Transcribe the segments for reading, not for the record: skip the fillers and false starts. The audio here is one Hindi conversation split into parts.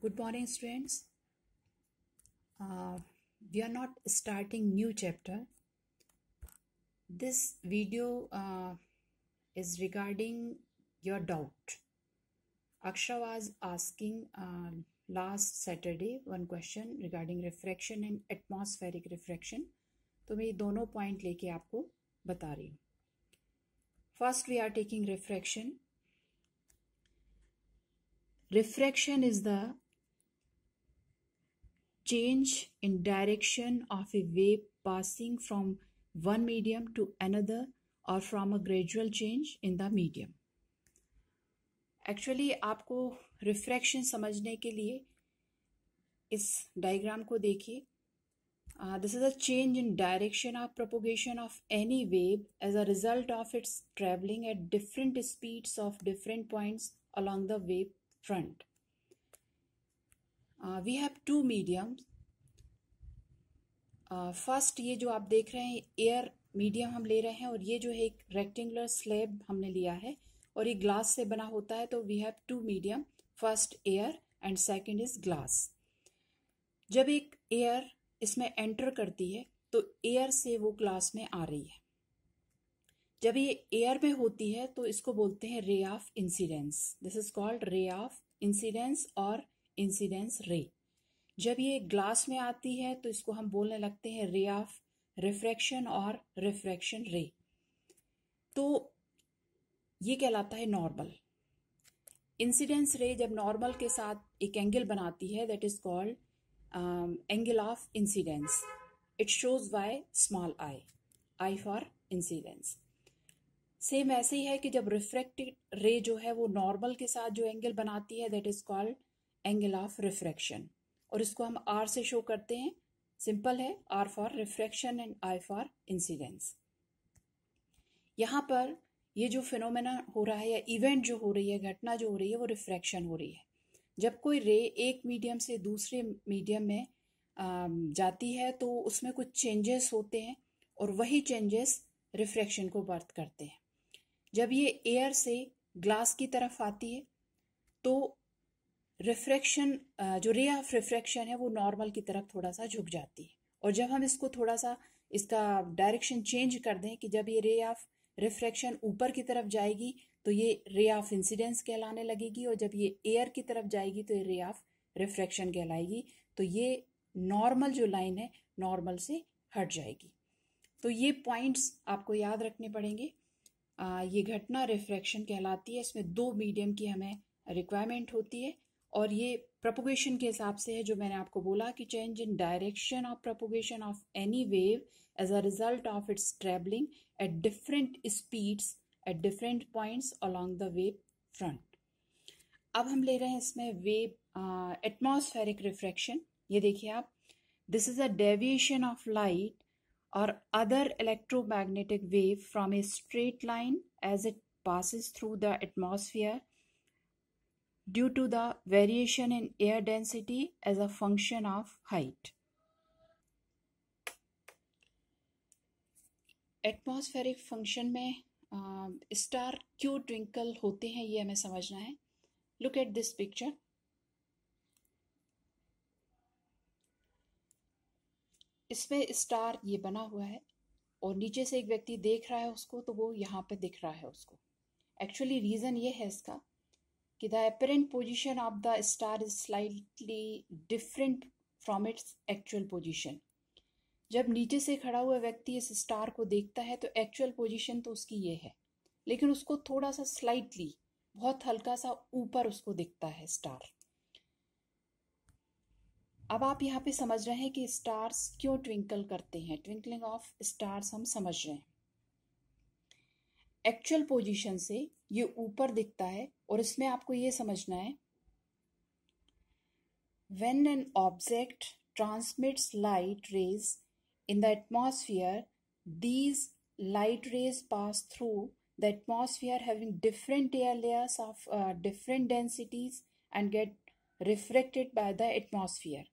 Good morning, students. We are not starting new chapter. This video is regarding your doubt. Aksha was asking last Saturday one question regarding refraction and atmospheric refraction. तो मैं ये दोनों पॉइंट लेके आपको बता रही हूँ. First we are taking refraction. Refraction is the change in direction of a wave passing from one medium to another or from a gradual change in the medium. Actually आपको refraction समझने के लिए इस डायग्राम को देखिए. This is a change in direction of propagation of any wave as a result of its traveling at different speeds of different points along the wave front. We have two mediums. First ये जो आप देख रहे हैं एयर मीडियम हम ले रहे हैं और ये जो है एक रेक्टेंगुलर स्लैब हमने लिया है और ये ग्लास से बना होता है. तो we have two medium, first air and second is glass. जब एक एयर इसमें एंटर करती है तो एयर से वो ग्लास में आ रही है. जब ये एयर में होती है तो इसको बोलते हैं ray of incidence. This is called ray of incidence और इंसिडेंस रे. जब ये ग्लास में आती है तो इसको हम बोलने लगते हैं रे ऑफ रिफ्रैक्शन और रिफ्रैक्शन रे. तो ये कहलाता है नॉर्मल. इंसिडेंस रे जब नॉर्मल के साथ एक एंगल बनाती है that is called angle of incidence. It shows by small I, I for incidence. Same ऐसे ही है कि जब रिफ्रैक्टेड रे जो है वो नॉर्मल के साथ जो एंगल बनाती है that is called angle of refraction. और इसको हम आर से शो करते हैं. सिंपल है, R for refraction and I for incidence. यहाँ पर ये जो फिनोमेना हो रहा है या इवेंट जो हो रही है, घटना जो हो रही है वो रिफ्रैक्शन हो रही है. जब कोई रे एक मीडियम से दूसरे मीडियम में जाती है तो उसमें कुछ चेंजेस होते हैं और वही चेंजेस रिफ्रैक्शन को बर्थ करते हैं. जब ये एयर से ग्लास की तरफ आती है तो रिफ्रैक्शन जो रे ऑफ रिफ्रैक्शन है वो नॉर्मल की तरफ थोड़ा सा झुक जाती है. और जब हम इसको थोड़ा सा इसका डायरेक्शन चेंज कर दें कि जब ये रे ऑफ रिफ्रैक्शन ऊपर की तरफ जाएगी तो ये रे ऑफ इंसिडेंस कहलाने लगेगी और जब ये एयर की तरफ जाएगी तो ये रे ऑफ रिफ्रैक्शन कहलाएगी. तो ये नॉर्मल जो लाइन है नॉर्मल से हट जाएगी. तो ये पॉइंट्स आपको याद रखने पड़ेंगे. ये घटना रिफ्रैक्शन कहलाती है. इसमें दो मीडियम की हमें रिक्वायरमेंट होती है और ये प्रोपोगेशन के हिसाब से है जो मैंने आपको बोला कि change in direction of propagation of any wave as a result of its travelling at different speeds at different points along the wave front. अब हम ले रहे हैं इसमें वेव एटमॉस्फेरिक रिफ्रैक्शन. ये देखिए आप, this is a deviation of light or other electromagnetic wave from a straight line as it passes through the atmosphere due to the variation in air density as a function of height. Atmospheric function में स्टार क्यों ट्विंकल होते हैं ये हमें समझना है. Look at this picture. इसमें स्टार ये बना हुआ है और नीचे से एक व्यक्ति देख रहा है उसको तो वो यहाँ पे दिख रहा है उसको. एक्चुअली रीज़न ये है इसका कि the apparent position of the star is slightly different from its actual position. जब नीचे से खड़ा हुआ व्यक्ति इस स्टार को देखता है तो एक्चुअल पोजीशन तो उसकी ये है लेकिन उसको थोड़ा सा स्लाइटली बहुत हल्का सा ऊपर उसको दिखता है स्टार. अब आप यहाँ पे समझ रहे हैं कि स्टार्स क्यों ट्विंकल करते हैं. ट्विंकलिंग ऑफ स्टार्स हम समझ रहे हैं. एक्चुअल पोजीशन से ये ऊपर दिखता है और इसमें आपको ये समझना है when an object transmits light rays in the atmosphere these light rays pass through the atmosphere having different air layers of different densities and gate reflected by the atmosphere.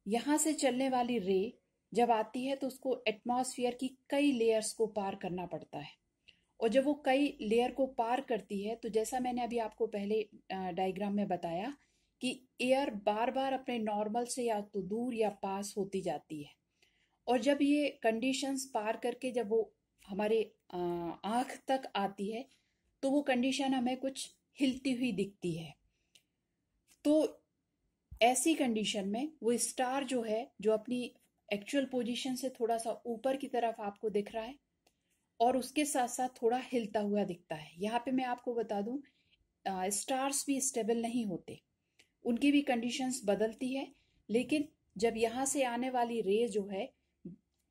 यहाँ से चलने वाली रे जब आती है तो उसको एटमॉस्फेयर की कई लेयर्स को पार करना पड़ता है और जब वो कई लेयर को पार करती है तो जैसा मैंने अभी आपको पहले डायग्राम में बताया कि एयर बार बार अपने नॉर्मल से या तो दूर या पास होती जाती है, और जब ये कंडीशंस पार करके जब वो हमारे आँख तक आती है तो वो कंडीशन हमें कुछ हिलती हुई दिखती है। तो ऐसी कंडीशन में वो स्टार जो है, जो अपनी एक्चुअल पोजीशन से थोड़ा सा ऊपर की तरफ आपको दिख रहा है और उसके साथ साथ थोड़ा हिलता हुआ दिखता है। यहाँ पे मैं आपको बता दूं, स्टार्स भी स्टेबल नहीं होते, उनकी भी कंडीशंस बदलती है, लेकिन जब यहाँ से आने वाली रे जो है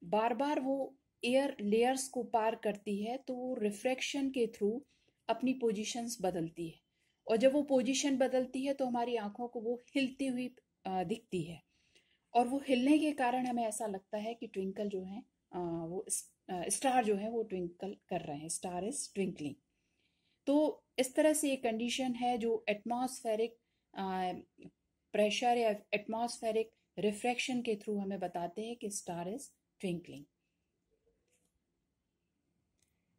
बार बार वो एयर लेयर्स को पार करती है तो वो रिफ्रैक्शन के थ्रू अपनी पोजीशंस बदलती है, और जब वो पोजीशन बदलती है तो हमारी आंखों को वो हिलती हुई दिखती है, और वो हिलने के कारण हमें ऐसा लगता है कि ट्विंकल जो है वो स्टार जो है वो ट्विंकल कर रहे हैं, स्टार इज ट्विंकलिंग। तो इस तरह से एक कंडीशन है जो एटमॉस्फेरिक प्रेशर या एटमॉस्फेरिक रिफ्रैक्शन के थ्रू हमें बताते हैं कि स्टार इज ट्विंकलिंग।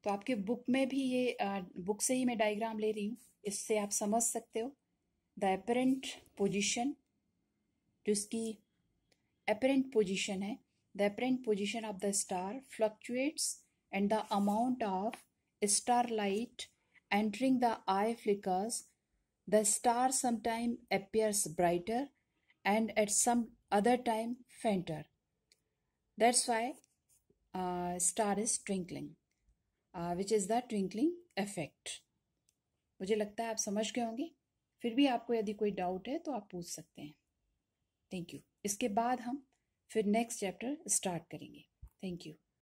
तो आपके बुक में भी ये बुक से ही मैं डायग्राम ले रही हूँ, इससे आप समझ सकते हो द एपरेंट पोजीशन, जो इसकी एपरेंट पोजीशन है, the apparent position of the star fluctuates and the amount of star light entering the eye flickers. The star sometimes appears brighter and at some other time fainter. That's why star is twinkling, which is the twinkling effect. मुझे लगता है आप समझ गए होंगे। फिर भी आपको यदि कोई डाउट है तो आप पूछ सकते हैं। Thank you. इसके बाद हम फिर नेक्स्ट चैप्टर स्टार्ट करेंगे। Thank you.